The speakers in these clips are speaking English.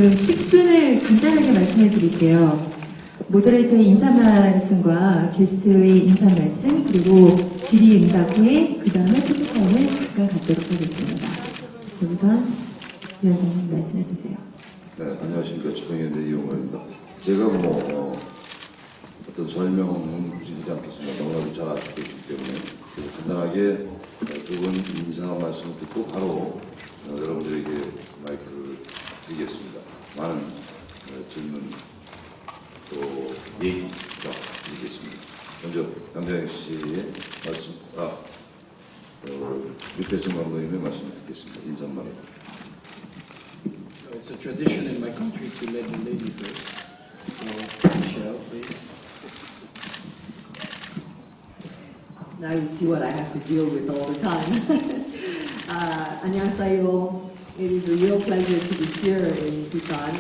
그 식순을 간단하게 말씀해 드릴게요. 모더레이터의 인사 말씀과 게스트의 인사 말씀, 그리고 질의응답 후에 그 다음에 포토타임을 잠깐 갖도록 하겠습니다. 우선 위원장님 말씀해 주세요. 네, 안녕하십니까. 집행위원회 이용호입니다. 제가 어떤 설명은 굳이 하지 않겠습니다. 너무나도 잘 알고 계시기 때문에 간단하게 두 분 인사 말씀을 듣고 바로 여러분들에게 마이크를 드리겠습니다. 많은 질문 또 얘기가 드리겠습니다. 먼저 양재영 씨의 말씀, 유태승 감독님의 말씀을 듣겠습니다. 인사말로. It's a tradition in my country to let the lady first. So, Michelle, please. Now you see what I have to deal with all the time. 안녕하세요. It is a real pleasure to be here in Busan.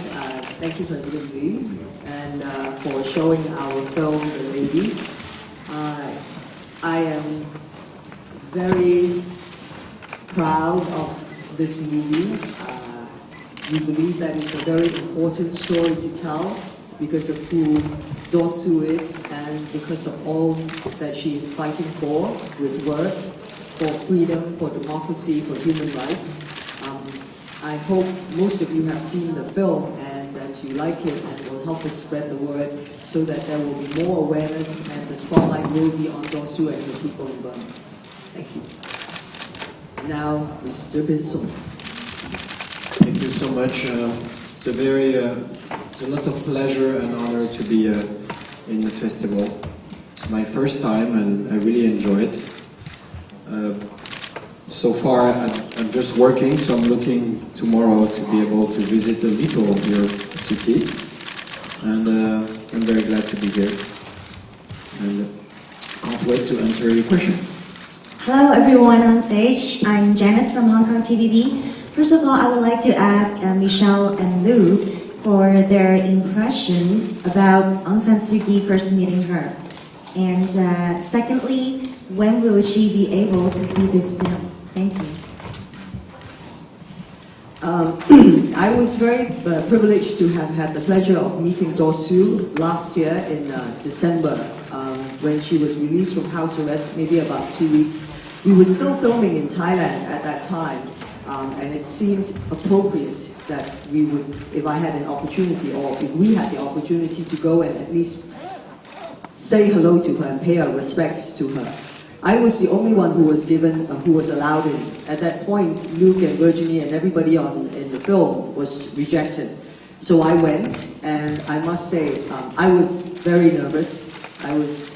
Thank you, President Lee, and for showing our film, The Lady. I am very proud of this movie. We believe that it's a very important story to tell because of who Do-soo is and because of all that she is fighting for with words, for freedom, for democracy, for human rights. I hope most of you have seen the film and that you like it and will help us spread the word so that there will be more awareness and the spotlight will be on Do-soo and the people in Burma. Thank you. Now, Mr. Beeson. Thank you so much. It's a lot of pleasure and honor to be in the festival. It's my first time and I really enjoy it. So far I'm just working, so I'm looking tomorrow to be able to visit a little of your city. And I'm very glad to be here. And can't wait to answer your question. Hello everyone on stage. I'm Janice from Hong Kong TVB. First of all, I would like to ask Michelle and Lou for their impression about Aung San Suu Kyi first meeting her. And secondly, when will she be able to see this film? Thank you. I was very privileged to have had the pleasure of meeting Do-soo last year in December when she was released from house arrest, maybe about 2 weeks. We were still filming in Thailand at that time, and it seemed appropriate that we would, if I had an opportunity or if we had the opportunity to go and at least say hello to her and pay our respects to her. I was the only one who was allowed in. At that point, Luke and Virginie and everybody in the film was rejected. So I went, and I must say, I was very nervous. I was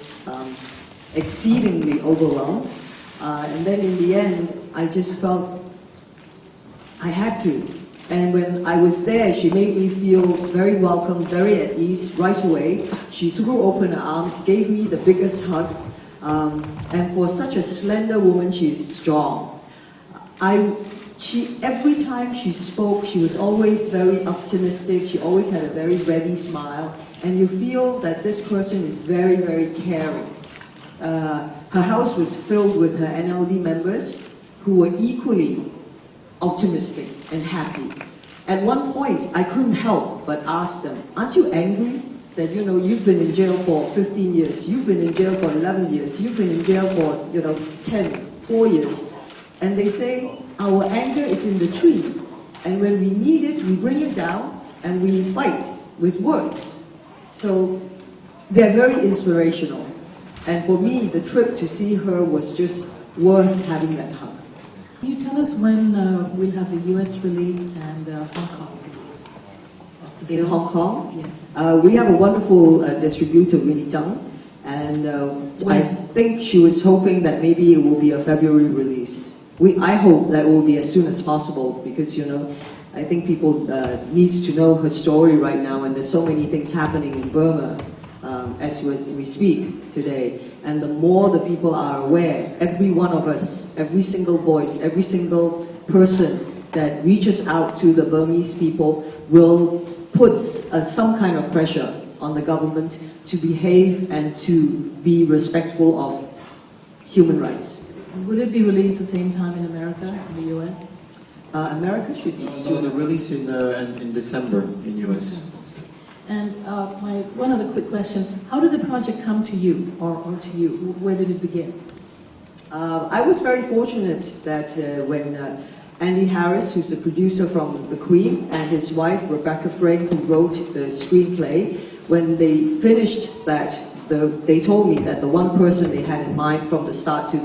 exceedingly overwhelmed. And then in the end, I just felt I had to. And when I was there, she made me feel very welcome, very at ease right away. She threw open her arms, gave me the biggest hug. And for such a slender woman, she's strong. Every time she spoke, she was always very optimistic. She always had a very ready smile. And you feel that this person is very, very caring. Her house was filled with her NLD members who were equally optimistic and happy. At one point, I couldn't help but ask them, aren't you angry that, you've been in jail for 15 years, you've been in jail for 11 years, you've been in jail for, 4 years. And they say, our anger is in the tree. And when we need it, we bring it down and we fight with words. So they're very inspirational. And for me, the trip to see her was just worth having that hug. Can you tell us when we'll have the US release and Hong Kong release of the film? In Hong Kong? Yes. We have a wonderful distributor, Winnie Tang, and I think she was hoping that maybe it will be a February release. I hope that it will be as soon as possible because, I think people needs to know her story right now, and there's so many things happening in Burma as we speak today. And the more the people are aware, every one of us, every single voice, every single person that reaches out to the Burmese people will put some kind of pressure on the government to behave and to be respectful of human rights. Will it be released the same time in America, in the US? America should be So the soon. release in December in US. And one other quick question: how did the project come to you, or to you? Where did it begin? I was very fortunate that when Andy Harris, who's the producer from The Queen, and his wife Rebecca Frank, who wrote the screenplay, when they finished that, they told me that the one person they had in mind from the start to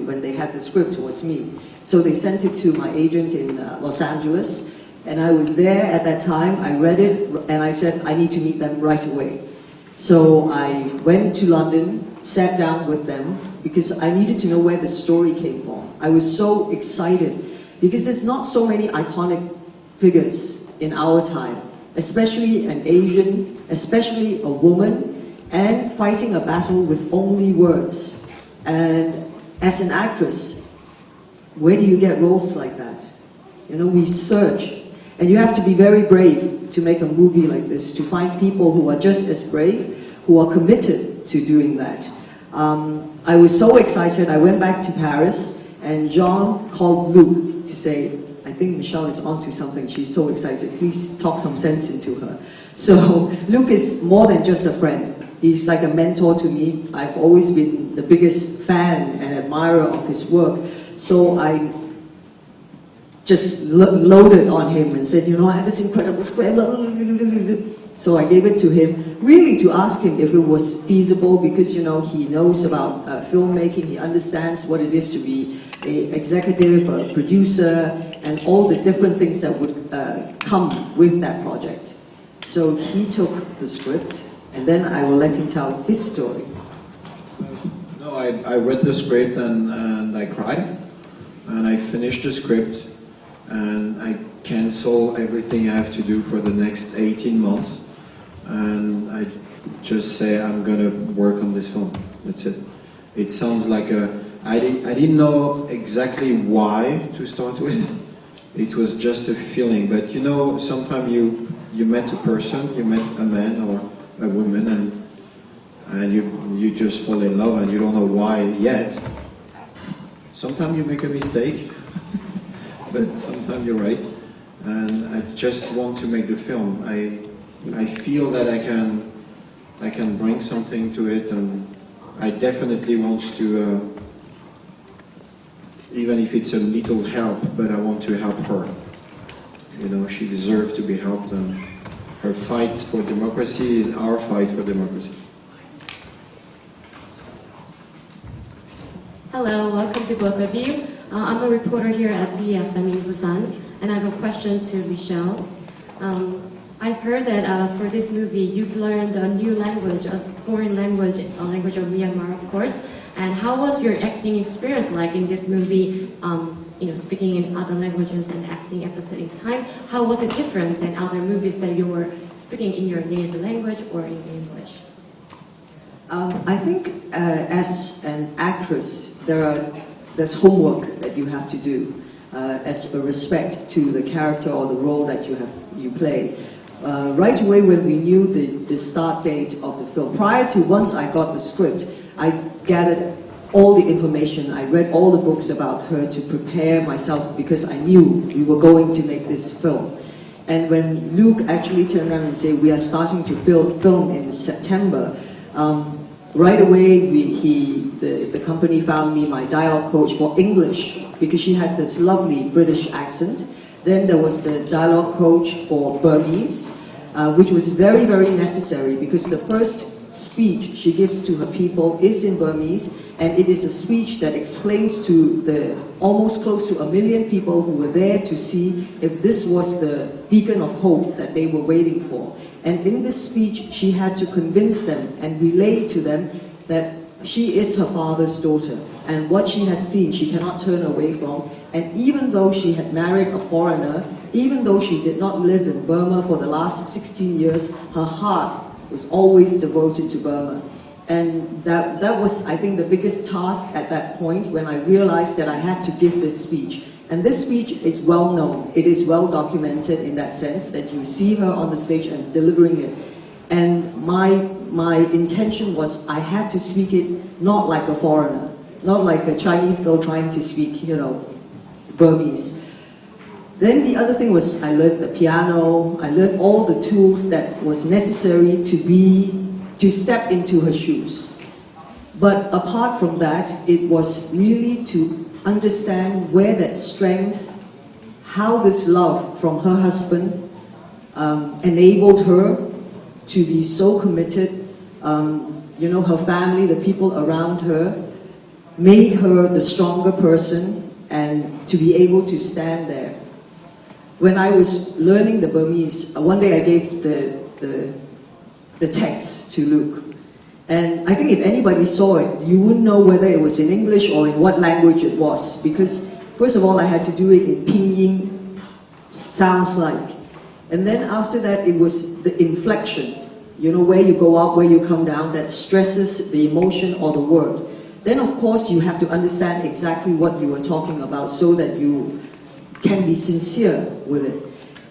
when they had the script was me. So they sent it to my agent in Los Angeles, and I was there at that time. I read it, and I said, I need to meet them right away. So I went to London, sat down with them, because I needed to know where the story came from. I was so excited, because there's not so many iconic figures in our time, especially an Asian, especially a woman, and fighting a battle with only words. And as an actress, where do you get roles like that? You know, we search. And you have to be very brave to make a movie like this, to find people who are just as brave, who are committed to doing that. I was so excited, I went back to Paris, and John called Luke to say, I think Michelle is onto something, she's so excited, please talk some sense into her. So Luke is more than just a friend. He's like a mentor to me. I've always been the biggest fan and admirer of his work. So I just loaded on him and said, you know, I have this incredible script. So I gave it to him, really to ask him if it was feasible, because, you know, he knows about filmmaking, he understands what it is to be an executive, a producer, and all the different things that would come with that project. So he took the script, and then I will let him tell his story. No, I read the script and I cried, and I finished the script, and I cancel everything I have to do for the next 18 months, and I just say I'm gonna work on this film. That's it. It sounds like I didn't know exactly why to start with. It was just a feeling, but you know, sometimes you met a person, you met a man or a woman, and you just fall in love and you don't know why yet. Sometimes you make a mistake, but sometimes you're right. And I just want to make the film. I feel that I can bring something to it, and I definitely want to, even if it's a little help, but I want to help her. You know, she deserves to be helped, and her fight for democracy is our fight for democracy. Hello, welcome to both of you. I'm a reporter here at BFM in Busan, and I have a question to Michelle. I've heard that for this movie, you've learned a new language, a foreign language, a language of Myanmar, of course. And how was your acting experience like in this movie? You know, speaking in other languages and acting at the same time. How was it different than other movies that you were speaking in your native language or in English? I think as an actress, there's homework that you have to do as a respect to the character or the role that you play. Right away when we knew the start date of the film, once I got the script, I gathered all the information. I read all the books about her to prepare myself, because I knew we were going to make this film. And when Luke actually turned around and said, we are starting to film in September, right away the company found me my dialogue coach for English, because she had this lovely British accent. Then there was the dialogue coach for Burmese, which was very, very necessary, because the first speech she gives to her people is in Burmese, and it is a speech that explains to the almost close to 1 million people who were there to see if this was the beacon of hope that they were waiting for. And in this speech, she had to convince them and relay to them that she is her father's daughter, and what she has seen she cannot turn away from. And even though she had married a foreigner, even though she did not live in Burma for the last 16 years, her heart was always devoted to Burma. And that was, I think, the biggest task at that point, when I realized that I had to give this speech. And this speech is well known. It is well documented in that sense, that you see her on the stage and delivering it. And my intention was I had to speak it not like a foreigner, not like a Chinese girl trying to speak, you know, Burmese. Then the other thing was I learned the piano, I learned all the tools that was necessary to step into her shoes. But apart from that, it was really to understand where that strength, how this love from her husband enabled her to be so committed. Her family, the people around her, made her the stronger person and to be able to stand there. When I was learning the Burmese, one day I gave the text to Luke. And I think if anybody saw it, you wouldn't know whether it was in English or in what language it was. Because, first of all, I had to do it in pinyin, sounds like. And then after that, it was the inflection. Where you go up, where you come down, that stresses the emotion or the word. Then, of course, you have to understand exactly what you were talking about so that you can be sincere with it.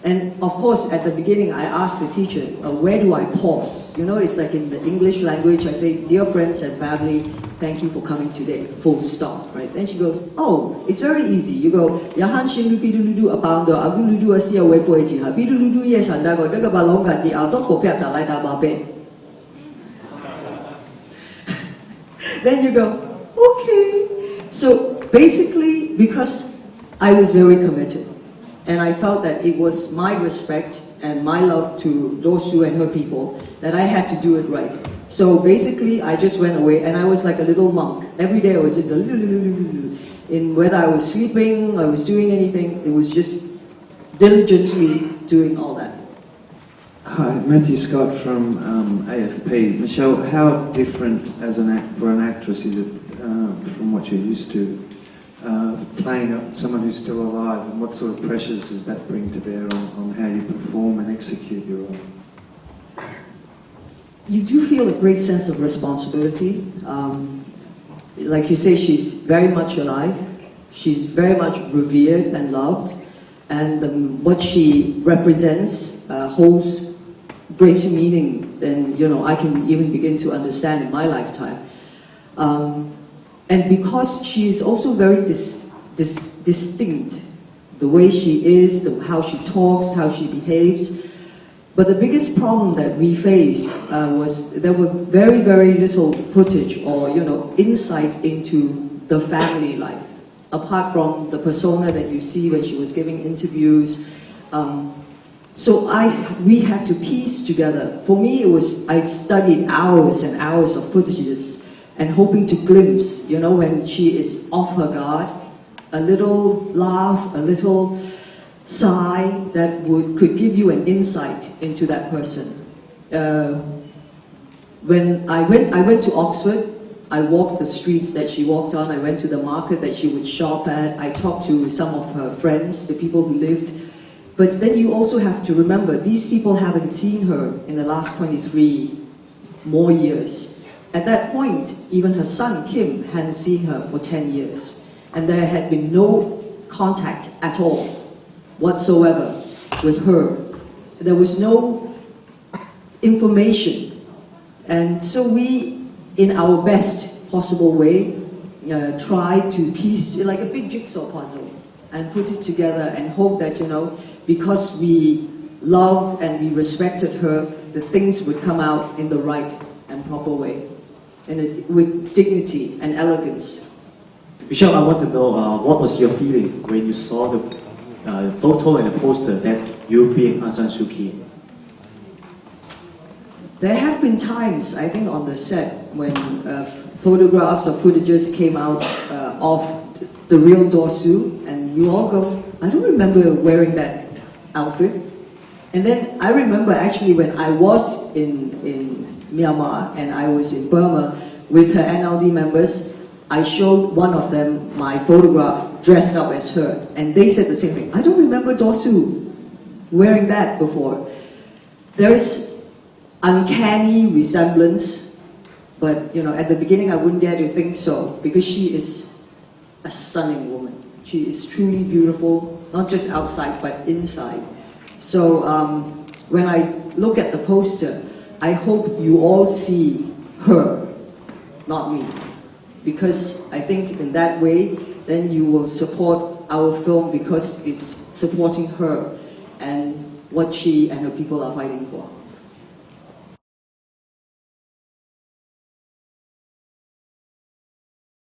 And of course, at the beginning, I asked the teacher, where do I pause? It's like in the English language, I say, dear friends and family, thank you for coming today, full stop, right? Then she goes, oh, it's very easy. You go, yahan shin lupi lulu abando, agu lulu asia wepo ejiha, bidu lulu ye shandago, daga balonga di auto kopia talai da babe. Then you go, okay. So basically, because I was very committed, and I felt that it was my respect and my love to Dosu and her people that I had to do it right. So basically, I just went away and I was like a little monk. Every day I was in whether I was sleeping, I was doing anything, it was just diligently doing all that. Hi, Matthew Scott from AFP. Michelle, how different as for an actress is it from what you're used to? Playing someone who's still alive, and what sort of pressures does that bring to bear on how you perform and execute your role? You do feel a great sense of responsibility. Like you say, she's very much alive. She's very much revered and loved, and what she represents holds greater meaning than I can even begin to understand in my lifetime. And because she is also very distinct, the way she is, how she talks, how she behaves. But the biggest problem that we faced was there were very, very little footage or insight into the family life, apart from the persona that you see when she was giving interviews. So we had to piece together. For me, I studied hours and hours of footages and hoping to glimpse, when she is off her guard, a little laugh, a little sigh that could give you an insight into that person. When I went to Oxford, I walked the streets that she walked on, I went to the market that she would shop at, I talked to some of her friends, the people who lived. But then you also have to remember, these people haven't seen her in the last 23 more years. At that point, even her son, Kim, hadn't seen her for 10 years. And there had been no contact at all, whatsoever, with her. There was no information. And so we, in our best possible way, tried to piece, like a big jigsaw puzzle, and put it together and hope that, because we loved and we respected her, the things would come out in the right and proper way, and with dignity and elegance. Michelle, I want to know what was your feeling when you saw the photo and the poster that you being Aung San Suu Kyi? There have been times, I think, on the set when photographs or footages came out of the real Dosu, and you all go, I don't remember wearing that outfit. And then I remember actually when I was in Myanmar and I was in Burma with her NLD members, I showed one of them my photograph dressed up as her, and they said the same thing. I don't remember Dosu wearing that before. There is uncanny resemblance, but at the beginning I wouldn't dare to think so, because she is a stunning woman. She is truly beautiful, not just outside but inside. So when I look at the poster, I hope you all see her, not me. Because I think in that way, then you will support our film because it's supporting her and what she and her people are fighting for.